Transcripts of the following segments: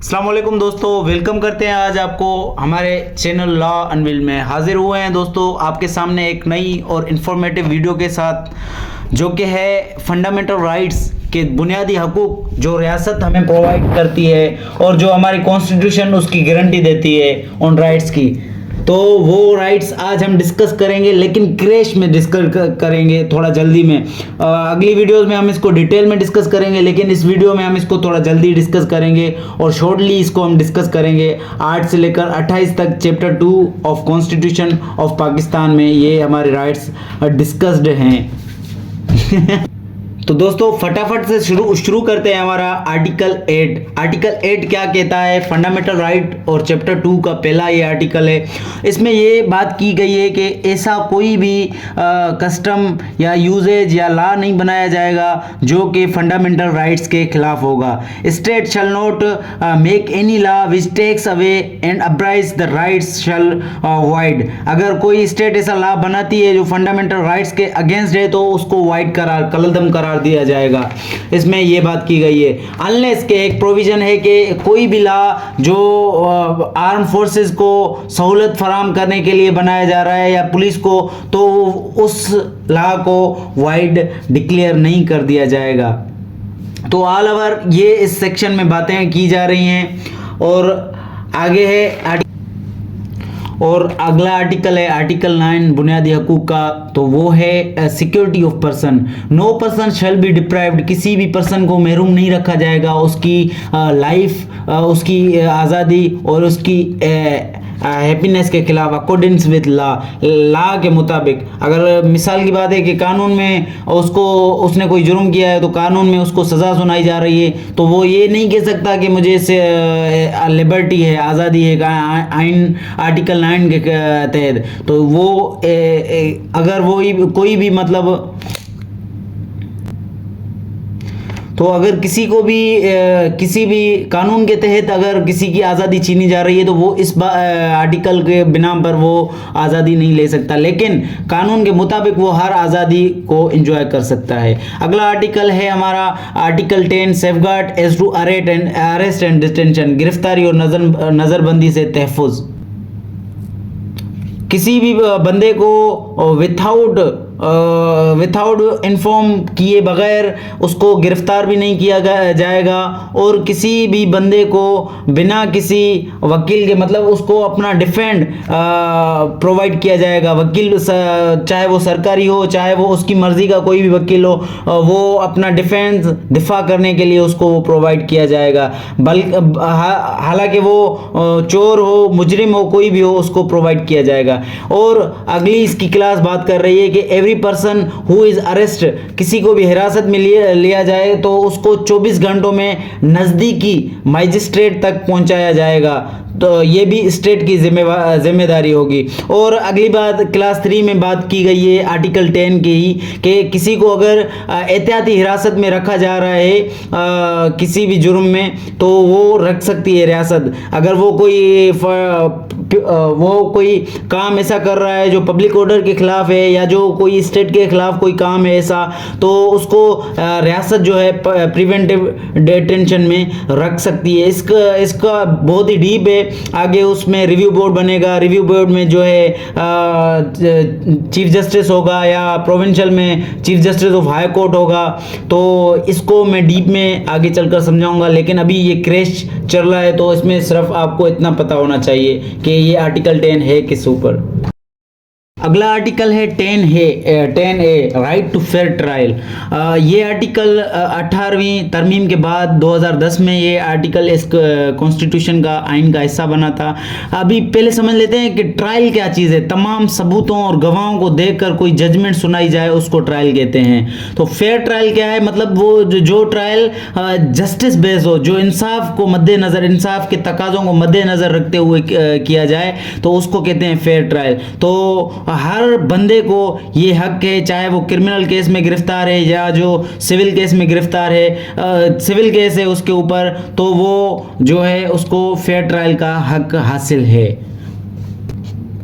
अस्सलाम वालेकुम दोस्तों, वेलकम करते हैं आज आपको हमारे चैनल लॉ अनविल में। हाजिर हुए हैं दोस्तों आपके सामने एक नई और इन्फॉर्मेटिव वीडियो के साथ, जो कि है फंडामेंटल राइट्स के बुनियादी हकूक़ जो रियासत हमें प्रोवाइड करती है और जो हमारी कॉन्स्टिट्यूशन उसकी गारंटी देती है उन राइट्स की। तो वो राइट्स आज हम डिस्कस करेंगे, लेकिन क्रैश में डिस्कस करेंगे थोड़ा जल्दी में। अगली वीडियोस में हम इसको डिटेल में डिस्कस करेंगे, लेकिन इस वीडियो में हम इसको थोड़ा जल्दी डिस्कस करेंगे और शॉर्टली इसको हम डिस्कस करेंगे। 8 से लेकर 28 तक chapter 2 of constitution of Pakistan में ये हमारे राइट्स डिस्कस्ड हैं। तो दोस्तों फटाफट से शुरू करते हैं हमारा आर्टिकल 8। आर्टिकल 8 क्या कहता है? फंडामेंटल राइट और चैप्टर 2 का पहला ये आर्टिकल है। इसमें ये बात की गई है कि ऐसा कोई भी कस्टम या यूजेज या लॉ नहीं बनाया जाएगा जो कि फंडामेंटल राइट्स के खिलाफ होगा। State shall not make any law which takes away and abridges the rights shall void. अगर कोई स्टेट ऐसा लॉ बनाती है जो फंडामेंटल राइट्स के अगेंस्ट है तो उसको वाइड करार कलअदम करार दिया जाएगा। इसमें यह बात की गई है। अनलेस के एक प्रोविजन है कि कोई भी लॉ जो आर्म फोर्सेस को सहूलत फराहम करने के लिए बनाया जा रहा है या पुलिस को, तो उस लॉ को वाइड डिक्लेयर नहीं कर दिया जाएगा। तो ऑल ओवर ये इस सेक्शन में बातें की जा रही हैं। और आगे है और अगला आर्टिकल है आर्टिकल 9 बुनियादी हकूक़ का। तो वो है security of person. No person shall be deprived. किसी भी पर्सन को महरूम नहीं रखा जाएगा उसकी लाइफ, उसकी आज़ादी और उसकी हैप्पीनेस के खिलाफ अकॉर्डिंग्स विद लॉ के मुताबिक। अगर मिसाल की बात है कि कानून में उसने कोई जुर्म किया है तो कानून में उसको सज़ा सुनाई जा रही है, तो वो ये नहीं कह सकता कि मुझे इससे लिबर्टी है, आज़ादी है आइन आर्टिकल 9 के तहत। तो वो अगर वो कोई भी मतलब तो अगर किसी को भी किसी भी कानून के तहत अगर किसी की आज़ादी छीनी जा रही है तो वो इस आर्टिकल के बिना पर वो आज़ादी नहीं ले सकता, लेकिन कानून के मुताबिक वो हर आज़ादी को एंजॉय कर सकता है। अगला आर्टिकल है हमारा article 10 safeguard as to arrest and detention. गिरफ्तारी और नज़रबंदी से तहफ़्फ़ुज़। किसी भी बंदे को विथआउट इन्फॉर्म किए बगैर उसको गिरफ्तार भी नहीं किया जाएगा, और किसी भी बंदे को बिना किसी वकील के मतलब उसको अपना डिफेंड प्रोवाइड किया जाएगा। वकील चाहे वो सरकारी हो चाहे वो उसकी मर्जी का कोई भी वकील हो, वो अपना डिफेंस दिफा करने के लिए उसको प्रोवाइड किया जाएगा। हालांकि वो चोर हो, मुजरिम हो, कोई भी हो, उसको प्रोवाइड किया जाएगा। और अगली इसकी क्लास बात कर रही है कि every person who is arrest, किसी को भी हिरासत में लिया जाए तो उसको 24 घंटों में नज़दीकी मजिस्ट्रेट तक पहुंचाया जाएगा। तो ये भी स्टेट की जिम्मेदारी होगी। और अगली बात क्लास 3 में बात की गई है आर्टिकल 10 की ही, कि किसी को अगर एहतियाती हिरासत में रखा जा रहा है किसी भी जुर्म में तो वो रख सकती है रियासत। अगर वो कोई काम ऐसा कर रहा है जो पब्लिक ऑर्डर के खिलाफ है या जो कोई स्टेट के खिलाफ कोई काम है ऐसा, तो उसको रियासत जो है प्रिवेंटिव डिटेंशन में रख सकती है। इसका बहुत ही डीप है। आगे उसमें रिव्यू बोर्ड बनेगा। रिव्यू बोर्ड में जो है चीफ जस्टिस होगा या प्रोविंशियल में chief justice of high court होगा। तो इसको मैं डीप में आगे चलकर समझाऊंगा, लेकिन अभी ये क्रैश चल रहा है तो इसमें सिर्फ आपको इतना पता होना चाहिए कि ये आर्टिकल 10 है किस ऊपर। अगला आर्टिकल है 10A right to fair trial. ये आर्टिकल 18वीं तरमीम के बाद 2010 में ये आर्टिकल इस कॉन्स्टिट्यूशन का आइन का हिस्सा बना था। अभी पहले समझ लेते हैं कि ट्रायल क्या चीज़ है। तमाम सबूतों और गवाहों को देखकर कोई जजमेंट सुनाई जाए उसको ट्रायल कहते हैं। तो फेयर ट्रायल क्या है? मतलब वो जो ट्रायल जस्टिस बेस्ड हो, जो इंसाफ को मद्देनज़र, इंसाफ के तकाज़ों को मद्देनज़र रखते हुए किया जाए तो उसको कहते हैं फेयर ट्रायल। तो हर बंदे को ये हक है, चाहे वो क्रिमिनल केस में गिरफ्तार है या जो सिविल केस में गिरफ्तार है, सिविल केस है उसके ऊपर, तो वो जो है उसको फेयर ट्रायल का हक हासिल है।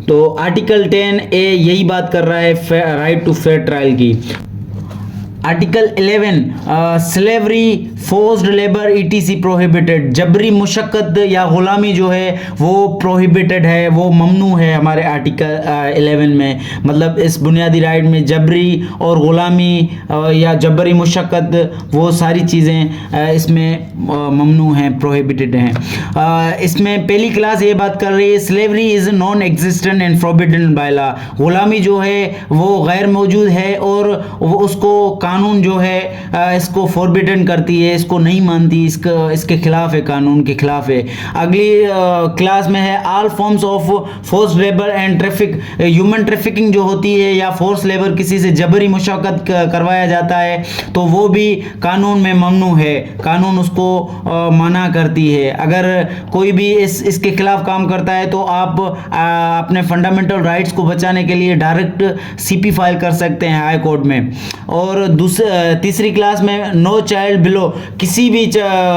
तो आर्टिकल 10A यही बात कर रहा है राइट टू फेयर ट्रायल की। Article 11 slavery, forced labour etc prohibited, जबरी मुशक्कत या गुलामी जो है वो प्रोहिबिटेड है, वो ममनू है हमारे आर्टिकल 11 में। मतलब इस बुनियादी राइट में जबरी और गुलामी या जबरी मुशक्कत वो सारी चीज़ें इसमें ममनू हैं, प्रोहिबिटेड हैं। इसमें पहली क्लास ये बात कर रही है slavery is non existent and forbidden by law. गुलामी जो है वो गैर मौजूद है और वो उसको कानून जो है इसको फोरबिडन करती है, इसको नहीं मानती, इसके खिलाफ है, कानून के खिलाफ है। अगली क्लास में है all forms of force labour and traffic. Human trafficking जो होती है या फोर्स लेबर, किसी से जबरी मुशक्कत करवाया जाता है तो वो भी कानून में ममनू है, कानून उसको मना करती है। अगर कोई भी इसके खिलाफ काम करता है तो आप अपने फंडामेंटल राइट्स को बचाने के लिए डायरेक्ट सीपी फाइल कर सकते हैं हाई कोर्ट में। और तीसरी क्लास में नो चाइल्ड बिलो, किसी भी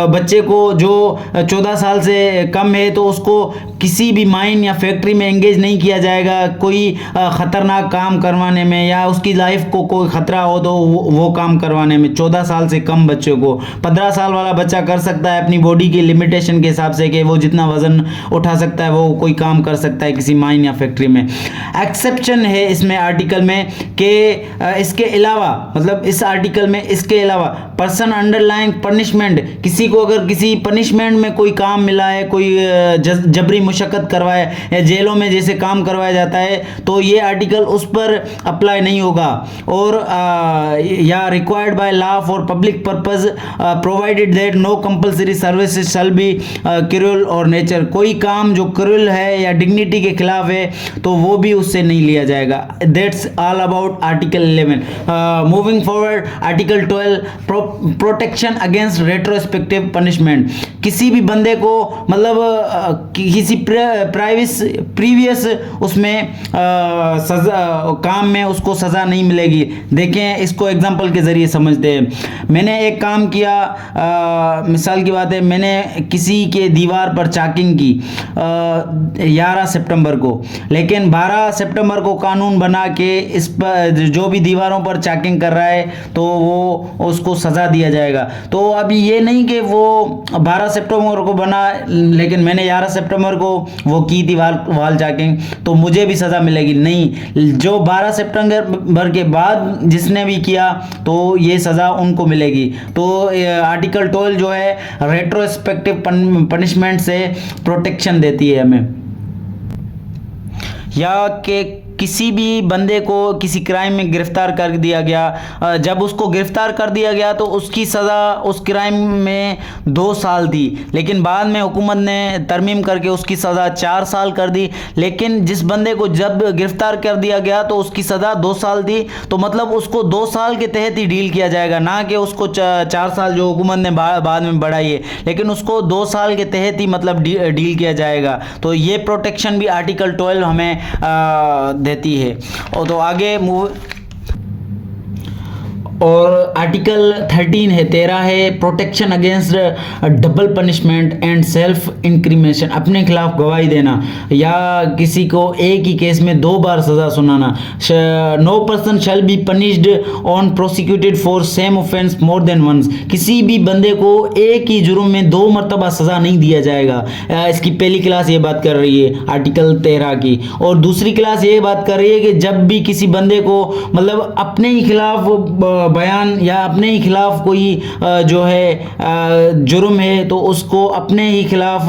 बच्चे को जो 14 साल से कम है तो उसको किसी भी माइन या फैक्ट्री में एंगेज नहीं किया जाएगा, कोई ख़तरनाक काम करवाने में या उसकी लाइफ को कोई ख़तरा हो तो वो काम करवाने में। 14 साल से कम बच्चों को, 15 साल वाला बच्चा कर सकता है अपनी बॉडी की लिमिटेशन के हिसाब से कि वो जितना वज़न उठा सकता है वो कोई काम कर सकता है किसी माइन या फैक्ट्री में। एक्सेप्शन है इसमें आर्टिकल में कि इसके अलावा, मतलब इस आर्टिकल में इसके अलावा पर्सन अंडरलाइंग पनिशमेंट, किसी को अगर किसी पनिशमेंट में कोई काम मिला है, कोई जबरी मुशक्कत करवाए या जेलों में जैसे काम करवाया जाता है तो ये आर्टिकल उस पर अप्लाई नहीं होगा। और या required by law for public purpose provided that no compulsory services shall be cruel और नेचर, कोई काम जो क्रूअल है या डिग्निटी के खिलाफ है तो वो भी उससे नहीं लिया जाएगा। That's all about article 11। Moving forward, article 12 protection against retrospective punishment, किसी भी बंदे को मतलब किसी प्रीवियस उसमें सजा काम में उसको सज़ा नहीं मिलेगी। देखें इसको एग्जांपल के ज़रिए समझते हैं। मैंने एक काम किया, मिसाल की बात है, मैंने किसी के दीवार पर चेकिंग की 11 सितंबर को, लेकिन 12 सितंबर को कानून बना के इस पर जो भी दीवारों पर चेकिंग कर रहा है तो वो उसको सज़ा दिया जाएगा। तो अभी ये नहीं कि वो 12 सितंबर को बना लेकिन मैंने 11 सितंबर को वो की थी वाल चेकिंग तो मुझे भी सज़ा मिलेगी, नहीं, जो 12 सितंबर के बाद जिसने भी किया तो ये सज़ा उनको मिलेगी। तो आर्टिकल 12 जो है रेट्रोस्पेक्टिव पनिशमेंट से प्रोटेक्शन देती है हमें। या कि किसी भी बंदे को किसी क्राइम में गिरफ्तार कर दिया गया, जब उसको गिरफ्तार कर दिया गया तो उसकी सज़ा उस क्राइम में 2 साल थी, लेकिन बाद में हुकूमत ने तरमीम करके उसकी सज़ा 4 साल कर दी। लेकिन जिस बंदे को जब गिरफ्तार कर दिया गया तो उसकी सज़ा 2 साल थी, तो मतलब उसको 2 साल के तहत ही डील किया जाएगा, ना कि उसको 4 साल जो हुकूमत ने बाद में बढ़ाई है, लेकिन उसको 2 साल के तहत ही मतलब डील किया जाएगा। तो ये प्रोटेक्शन भी आर्टिकल 12 हमें देती है। और तो आगे मूव, और आर्टिकल 13 है protection against double punishment and self incrimination, अपने खिलाफ गवाही देना या किसी को एक ही केस में 2 बार सज़ा सुनाना। No person shall be punished on prosecuted for same offence more than once, किसी भी बंदे को एक ही जुर्म में 2 मरतबा सज़ा नहीं दिया जाएगा। इसकी पहली क्लास ये बात कर रही है आर्टिकल 13 की, और दूसरी क्लास ये बात कर रही है कि जब भी किसी बंदे को मतलब अपने ही खिलाफ बयान या अपने ही खिलाफ कोई जो है जुर्म है तो उसको अपने ही खिलाफ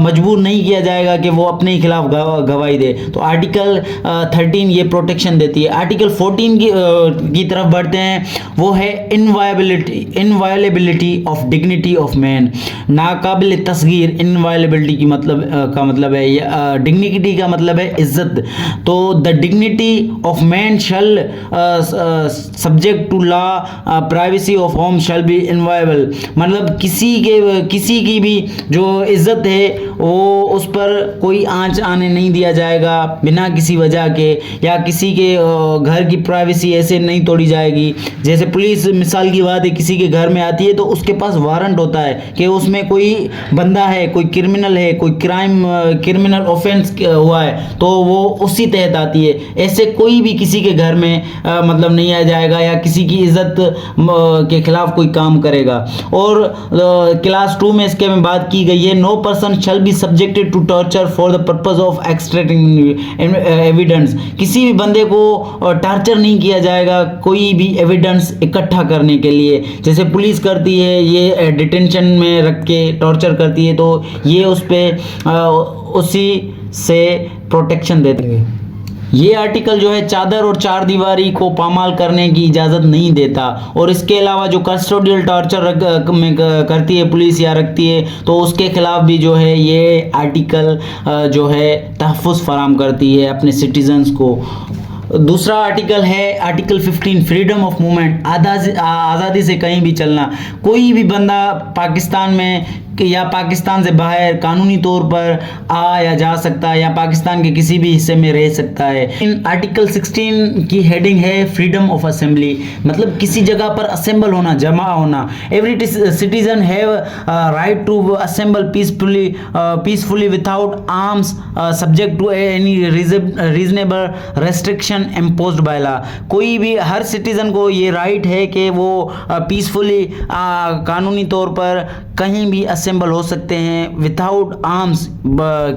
मजबूर नहीं किया जाएगा कि वो अपने ही खिलाफ गवाही दे। तो आर्टिकल 13 ये प्रोटेक्शन देती है। आर्टिकल 14 की तरफ बढ़ते हैं, वो है inviolability of dignity of man, नाकाबिल तस्गीर। इनवायलेबिलिटी की मतलब है डिग्निटी का मतलब है इज्जत। तो the dignity of man shall subject to law privacy of home shall be inviolable, मतलब किसी की भी जो इज्जत है वो उस पर कोई आंच आने नहीं दिया जाएगा बिना किसी वजह के, या किसी के घर की प्राइवेसी ऐसे नहीं तोड़ी जाएगी। जैसे पुलिस मिसाल की बात है किसी के घर में आती है तो उसके पास वारंट होता है कि उसमें कोई बंदा है, कोई क्रिमिनल है, कोई क्रिमिनल ऑफेंस हुआ है तो वो उसी तहत आती है। ऐसे कोई भी किसी के घर में मतलब नहीं आ जाएगा या किसी की इज्जत के खिलाफ कोई काम करेगा। और क्लास 2 में इसके में बात की गई है, no person shall be subjected to torture for the purpose of extracting evidence. किसी भी बंदे को टॉर्चर नहीं किया जाएगा कोई भी एविडेंस इकट्ठा करने के लिए। जैसे पुलिस करती है, ये डिटेंशन में रख के टॉर्चर करती है, तो ये उस पर उसी से प्रोटेक्शन देते हैं। ये आर्टिकल जो है चादर और चार दीवारी को पामाल करने की इजाज़त नहीं देता। और इसके अलावा जो कस्टोडियल टॉर्चर में करती है पुलिस या रखती है, तो उसके खिलाफ भी जो है ये आर्टिकल जो है तहफ़्फ़ुज़ फराहम करती है अपने सिटीजन्स को। दूसरा आर्टिकल है आर्टिकल 15, फ्रीडम ऑफ मूवमेंट, आज़ादी से कहीं भी चलना। कोई भी बंदा पाकिस्तान में या पाकिस्तान से बाहर कानूनी तौर पर आ या जा सकता है, या पाकिस्तान के किसी भी हिस्से में रह सकता है। इन आर्टिकल 16 की हेडिंग है फ्रीडम ऑफ असेंबली, मतलब किसी जगह पर असेंबल होना, जमा होना। Every citizen have right to assemble peacefully without arms subject to any reasonable restriction imposed by law. कोई भी, हर सिटीजन को ये राइट है कि वो पीसफुली कानूनी तौर पर कहीं भी असेंबल हो सकते हैं विदाउट आर्म्स,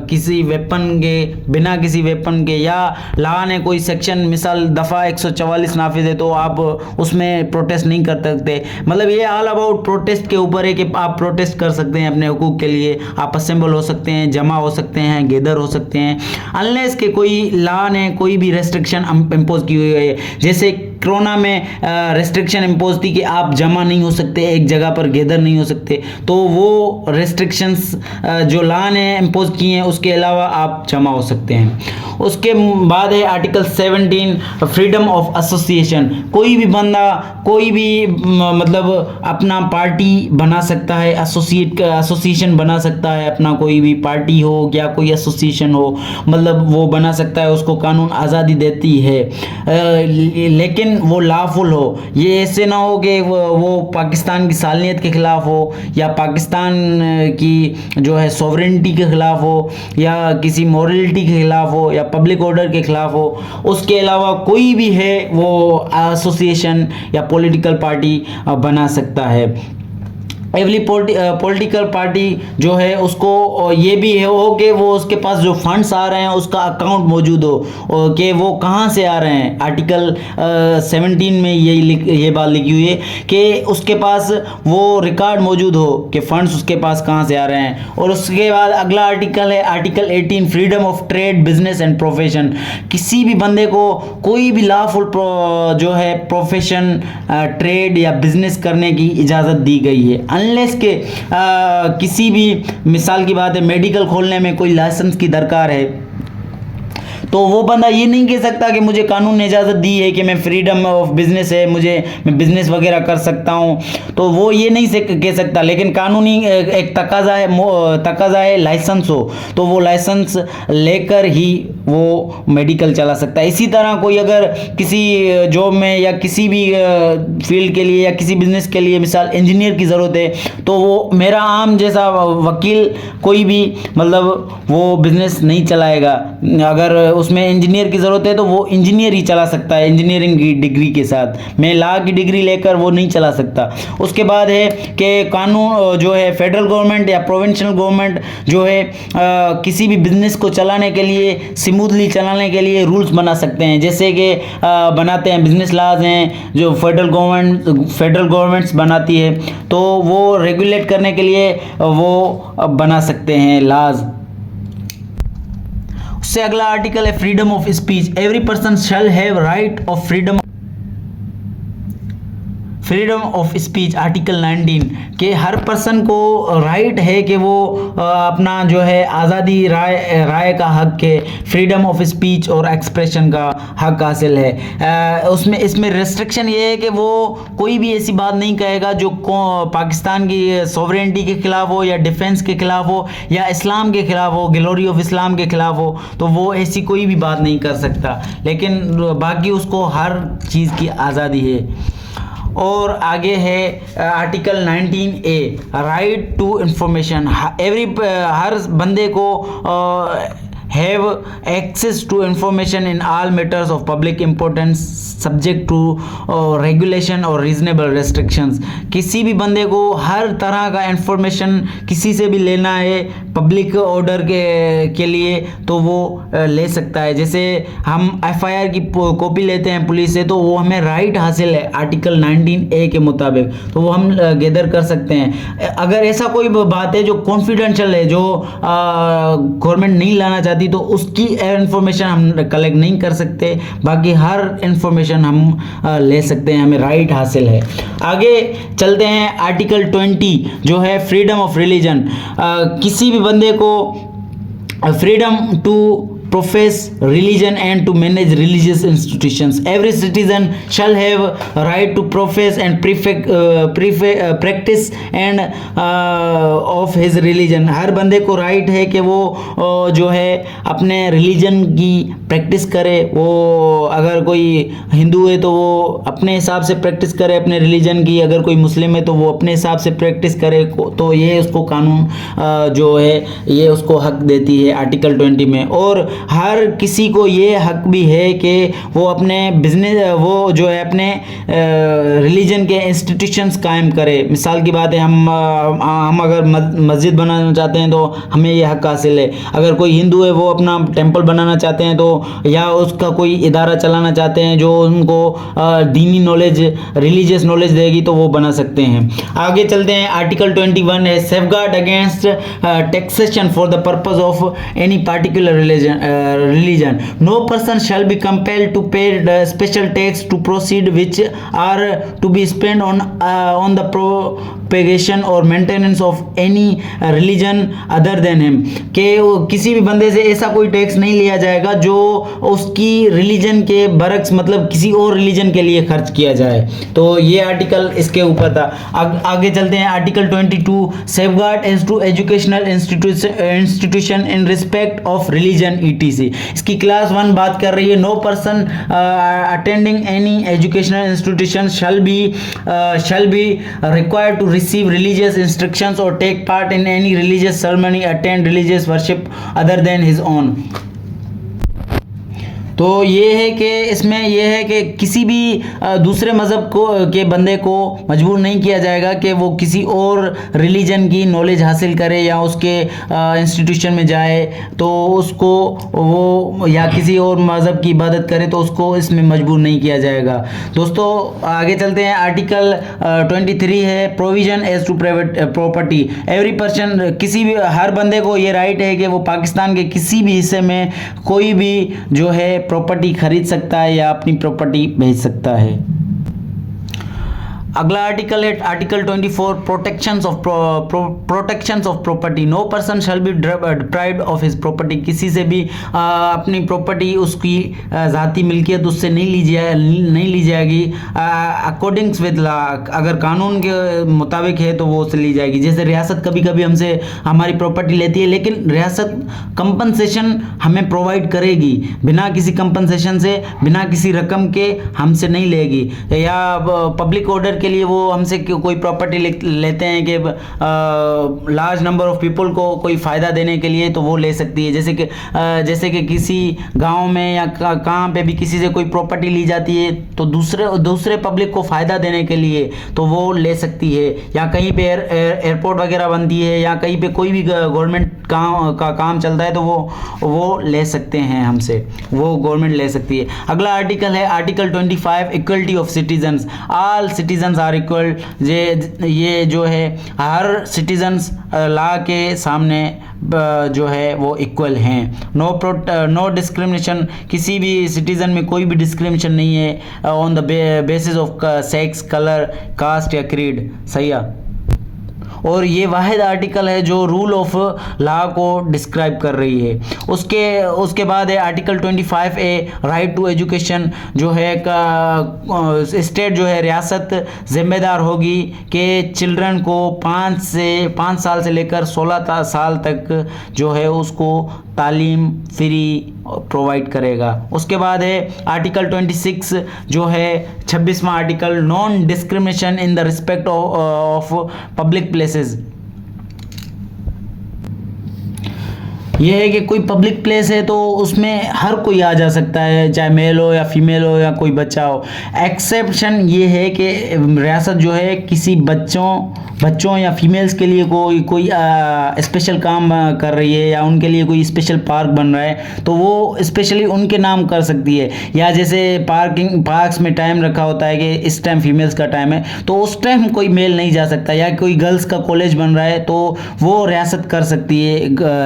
किसी वेपन के, बिना किसी वेपन के। या लॉ ने कोई सेक्शन, मिसाल दफ़ा 144 नाफिज है तो आप उसमें प्रोटेस्ट नहीं कर सकते। मतलब ये ऑल अबाउट प्रोटेस्ट के ऊपर है कि आप प्रोटेस्ट कर सकते हैं अपने हुकूक के लिए, आप असेंबल हो सकते हैं, जमा हो सकते हैं, गैदर हो सकते हैं, अनलेस के कोई लॉ ने कोई भी रेस्ट्रिक्शन इम्पोज की हुई है। जैसे कोरोना में रेस्ट्रिक्शन इम्पोज थी कि आप जमा नहीं हो सकते, एक जगह पर गैदर नहीं हो सकते, तो वो रेस्ट्रिक्शंस जो लॉ ने इम्पोज किए हैं उसके अलावा आप जमा हो सकते हैं। उसके बाद है आर्टिकल 17, फ्रीडम ऑफ एसोसिएशन। कोई भी बंदा कोई भी मतलब अपना पार्टी बना सकता है, एसोसिएशन बना सकता है अपना, कोई भी पार्टी हो या कोई एसोसिएशन हो, मतलब वो बना सकता है, उसको कानून आज़ादी देती है, लेकिन वो लॉफुल हो। ये ऐसे ना हो कि वो पाकिस्तान की सालनियत के खिलाफ हो, या पाकिस्तान की जो है सॉवरेनिटी के खिलाफ हो, या किसी मॉरलिटी के खिलाफ हो, या पब्लिक ऑर्डर के खिलाफ हो। उसके अलावा कोई भी है वो एसोसिएशन या पॉलिटिकल पार्टी बना सकता है। एवरी पॉलिटिकल पार्टी जो है उसको ये भी है हो कि वो उसके पास जो फंड्स आ रहे हैं उसका अकाउंट मौजूद हो कि वो कहाँ से आ रहे हैं। आर्टिकल 17 में ये बात लिखी हुई है कि उसके पास वो रिकॉर्ड मौजूद हो कि फंड्स उसके पास कहाँ से आ रहे हैं। और उसके बाद अगला आर्टिकल है article 18, freedom of trade, business and profession. किसी भी बंदे को कोई भी लॉफुल जो है प्रोफेशन, ट्रेड या बिजनेस करने की इजाज़त दी गई है, अनलेस के किसी भी, मिसाल की बात है मेडिकल खोलने में कोई लाइसेंस की दरकार है, तो वो बंदा ये नहीं कह सकता कि मुझे कानून ने इजाज़त दी है कि मैं फ्रीडम ऑफ बिजनेस है, मैं बिजनेस वगैरह कर सकता हूँ, तो वो ये नहीं कह सकता। लेकिन कानूनी एक तकाजा है लाइसेंस हो, तो वो लाइसेंस लेकर ही वो मेडिकल चला सकता है। इसी तरह कोई अगर किसी जॉब में या किसी भी फील्ड के लिए या किसी बिजनेस के लिए मिसाल इंजीनियर की ज़रूरत है, तो वो मेरा आम जैसा वकील कोई भी मतलब वो बिजनेस नहीं चलाएगा। अगर उसमें इंजीनियर की ज़रूरत है तो वो इंजीनियर ही चला सकता है इंजीनियरिंग की डिग्री के साथ। मैं लॉ की डिग्री लेकर वो नहीं चला सकता। उसके बाद है कि कानून जो है फेडरल गवर्नमेंट या प्रोविंशियल गवर्नमेंट जो है किसी भी बिजनेस को चलाने के लिए, स्मूथली चलाने के लिए रूल्स बना सकते हैं। जैसे कि बनाते हैं बिजनेस लॉज हैं जो फेडरल गवर्नमेंट्स बनाती है, तो वो रेगुलेट करने के लिए वो बना सकते हैं लॉज। उससे अगला आर्टिकल है freedom of speech. Every person shall have right of freedom of speech. Article 19 के हर पर्सन को राइट है कि वो अपना जो है आज़ादी राय का हक है, फ्रीडम ऑफ स्पीच और एक्सप्रेशन का हक हासिल है। इसमें रेस्ट्रिक्शन ये है कि वो कोई भी ऐसी बात नहीं कहेगा जो पाकिस्तान की सॉवरेनिटी के खिलाफ हो, या डिफेंस के खिलाफ हो, या इस्लाम के खिलाफ हो, ग्लोरी ऑफ इस्लाम के खिलाफ हो, तो वो ऐसी कोई भी बात नहीं कर सकता। लेकिन बाकी उसको हर चीज़ की आज़ादी है। और आगे है article 19A, right to information. हर बंदे को have access to information in all matters of public importance subject to regulation और रीजनेबल रेस्ट्रिक्शंस। किसी भी बंदे को हर तरह का इंफॉर्मेशन किसी से भी लेना है पब्लिक ऑर्डर के लिए तो वो ले सकता है। जैसे हम एफआईआर की कॉपी लेते हैं पुलिस से तो वो हमें राइट हासिल है आर्टिकल 19A के मुताबिक, तो वो हम गैदर कर सकते हैं। अगर ऐसा कोई बात है जो कॉन्फिडेंशियल है, जो गवर्नमेंट नहीं लाना चाहती, तो उसकी इंफॉर्मेशन हम कलेक्ट नहीं कर सकते। बाकी हर इंफॉर्मेशन हम ले सकते हैं, हमें राइट हासिल है। आगे चलते हैं आर्टिकल 20 जो है फ्रीडम ऑफ रिलीजन। किसी भी बंदे को freedom to profess religion and to manage religious institutions. Every citizen shall have a right to profess and practice and of his religion. हर बंदे को राइट है कि वो जो है अपने रिलीजन की प्रैक्टिस करे। वो अगर कोई हिंदू है तो वो अपने हिसाब से प्रैक्टिस करे अपने रिलीजन की, अगर कोई मुस्लिम है तो वो अपने हिसाब से प्रैक्टिस करे। तो ये उसको कानून जो है ये उसको हक देती है आर्टिकल 20 में। और हर किसी को ये हक भी है कि वो अपने बिजनेस वो जो है अपने रिलीजन के इंस्टीट्यूशंस कायम करे। मिसाल की बात है, हम अगर मस्जिद बनाना चाहते हैं तो हमें ये हक हासिल है। अगर कोई हिंदू है वो अपना टेंपल बनाना चाहते हैं तो, या उसका कोई इदारा चलाना चाहते हैं जो उनको दीनी नॉलेज रिलीजियस नॉलेज देगी तो वो बना सकते हैं। आगे चलते हैं आर्टिकल 21 है safeguard against taxation for the purpose of any particular religion. No person shall be compelled to pay the special tax to proceed which are to be spent on the propagation or maintenance of any religion other than him. कि किसी भी बंदे से ऐसा कोई tax नहीं लिया जाएगा जो उसकी रिलीजन के बरक्स मतलब किसी और रिलीजन के लिए खर्च किया जाए। तो ये आर्टिकल इसके ऊपर था। आगे चलते हैं article 22 safeguard as to educational institution in respect of religion ETC। इसकी क्लास 1 बात कर रही है no person attending any educational institution shall be required to receive religious instructions और take part in any religious ceremony attend religious worship other than his own. तो ये है कि इसमें ये है कि किसी भी दूसरे मज़हब के बंदे को मजबूर नहीं किया जाएगा कि वो किसी और रिलीजन की नॉलेज हासिल करे या उसके इंस्टीट्यूशन में जाए तो उसको वो या किसी और मज़हब की इबादत करे तो उसको इसमें मजबूर नहीं किया जाएगा। दोस्तों आगे चलते हैं आर्टिकल 23 है provision as to private property. Every person किसी भी हर बंदे को ये राइट है कि वो पाकिस्तान के किसी भी हिस्से में कोई भी जो है प्रॉपर्टी खरीद सकता है या अपनी प्रॉपर्टी बेच सकता है। अगला आर्टिकल है article 24 protections of property. No person shall be deprived of his property. किसी से भी अपनी प्रॉपर्टी उसकी ज़ाती मिल्कियत उससे नहीं ली जाएगी अकॉर्डिंग्स विद लॉ। अगर कानून के मुताबिक है तो वो उससे ली जाएगी। जैसे रियासत कभी कभी हमसे हमारी प्रॉपर्टी लेती है लेकिन रियासत कंपनसेशन हमें प्रोवाइड करेगी, बिना किसी कंपनसेशन से बिना किसी रकम के हमसे नहीं लेगी। या पब्लिक ऑर्डर के लिए वो हमसे कोई प्रॉपर्टी लेते हैं कि लार्ज नंबर ऑफ पीपल को कोई फ़ायदा देने के लिए तो वो ले सकती है। जैसे कि किसी गांव में या कहाँ पे भी किसी से कोई प्रॉपर्टी ली जाती है तो दूसरे पब्लिक को फ़ायदा देने के लिए तो वो ले सकती है। या कहीं पे एयरपोर्ट वगैरह बनती है या कहीं पे कोई भी गवर्नमेंट का काम चलता है तो वो ले सकते हैं हमसे, वो गवर्नमेंट ले सकती है। अगला आर्टिकल है article 25 equality of citizens. All citizens are equal. ये जो है हर सिटीजन्स लॉ के सामने जो है वो इक्वल हैं। No discrimination. किसी भी सिटीजन में कोई भी डिस्क्रिमिनेशन नहीं है on the basis of sex, colour, caste या क्रीड। सही है। और ये वाहिद आर्टिकल है जो रूल ऑफ लॉ को डिस्क्राइब कर रही है। उसके बाद है article 25A right to education. जो है स्टेट जो है रियासत जिम्मेदार होगी कि चिल्ड्रन को 5 साल से लेकर 16 साल तक जो है उसको तालीम फ्री प्रोवाइड करेगा। उसके बाद है आर्टिकल 26 जो है 26वां article non discrimination in the respect of public places. ये है कि कोई पब्लिक प्लेस है तो उसमें हर कोई आ जा सकता है, चाहे मेल हो या फीमेल हो या कोई बच्चा हो। एक्सेप्शन ये है कि रियासत जो है किसी बच्चों या फीमेल्स के लिए कोई स्पेशल काम कर रही है या उनके लिए कोई स्पेशल पार्क बन रहा है तो वो स्पेशली उनके नाम कर सकती है। या जैसे पार्क्स में टाइम रखा होता है कि इस टाइम फीमेल्स का टाइम है तो उस टाइम कोई मेल नहीं जा सकता, या कोई गर्ल्स का कॉलेज बन रहा है तो वो रियासत कर सकती है।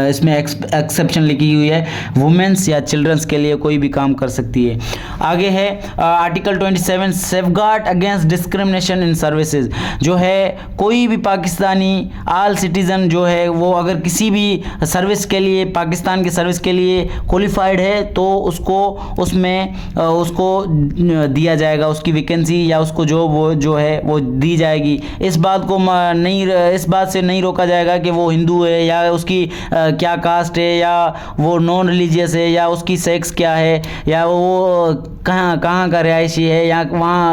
इसमें एक्सेप्शन लिखी हुई है, वुमेन्स या चिल्ड्रंस के लिए कोई भी काम कर सकती है। आगे है article 27 safeguard against discrimination in services. जो है कोई भी पाकिस्तानी आल सिटीज़न जो है वो अगर किसी भी सर्विस के लिए, पाकिस्तान की सर्विस के लिए क्वालिफाइड है तो उसको दिया जाएगा, उसकी वैकेंसी या उसको जो है वो दी जाएगी। इस बात से नहीं रोका जाएगा कि वो हिंदू है या उसकी क्या कास्ट है या वो नॉन रिलीजियस है या उसकी सेक्स क्या है या वो कहाँ का रिहायशी है या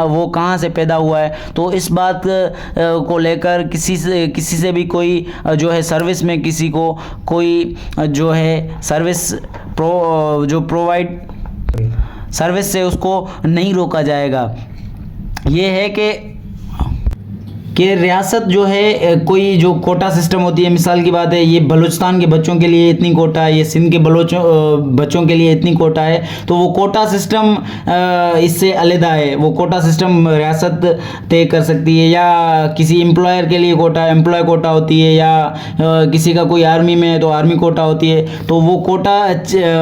वो कहाँ से पैदा हुआ है। तो इस बात को लेकर किसी से भी कोई जो है सर्विस में किसी को कोई जो है प्रोवाइड सर्विस से उसको नहीं रोका जाएगा। ये है कि रियासत जो है कोई जो कोटा सिस्टम होती है, मिसाल की बात है ये बलूचिस्तान के बच्चों के लिए इतनी कोटा है, ये सिंध के बच्चों के लिए इतनी कोटा है, तो वो कोटा सिस्टम इससे अलग है। वो कोटा सिस्टम रियासत तय कर सकती है, या किसी एम्प्लॉयर के लिए एम्प्लॉय कोटा होती है, या किसी का कोई आर्मी में है तो आर्मी कोटा होती है, तो वो कोटा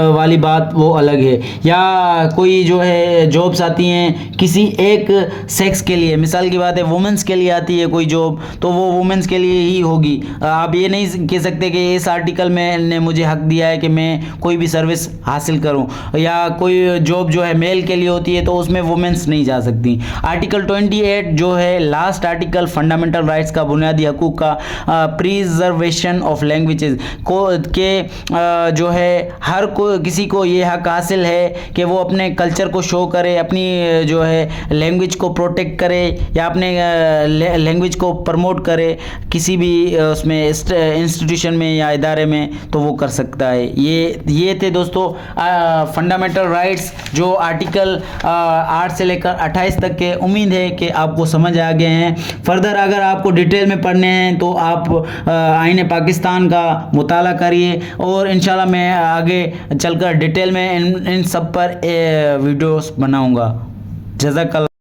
वाली बात वो अलग है। या कोई जो है जॉब्स आती हैं किसी एक सेक्स के लिए, मिसाल की बात है वुमेंस के लिए आती है कोई जॉब, तो वो वुमेन्स के लिए ही होगी। आप ये नहीं कह सकते कि इस आर्टिकल में ने मुझे हक दिया है कि मैं कोई भी सर्विस हासिल करूं, या कोई जॉब जो है मेल के लिए होती है तो उसमें वुमेन्स नहीं जा सकती। आर्टिकल 28 जो है लास्ट आर्टिकल फंडामेंटल राइट्स का, बुनियादी हकूक का, प्रिजर्वेशन ऑफ लैंग्वेजेस को के जो है हर किसी को ये हक हासिल है कि वो अपने कल्चर को शो करे, अपनी जो है लैंग्वेज को प्रोटेक्ट करे या अपने लैंग्वेज को प्रमोट करे किसी भी उसमें इंस्टीट्यूशन में या इदारे में, तो वो कर सकता है। ये थे दोस्तों फंडामेंटल राइट्स जो आर्टिकल 8 से लेकर 28 तक के। उम्मीद है कि आपको समझ आ गए हैं। फर्दर अगर आपको डिटेल में पढ़ने हैं तो आप आईन पाकिस्तान का मुताला करिए और इंशाल्लाह मैं आगे चलकर डिटेल में इन सब पर वीडियोस बनाऊंगा। जज़ाकल्लाह।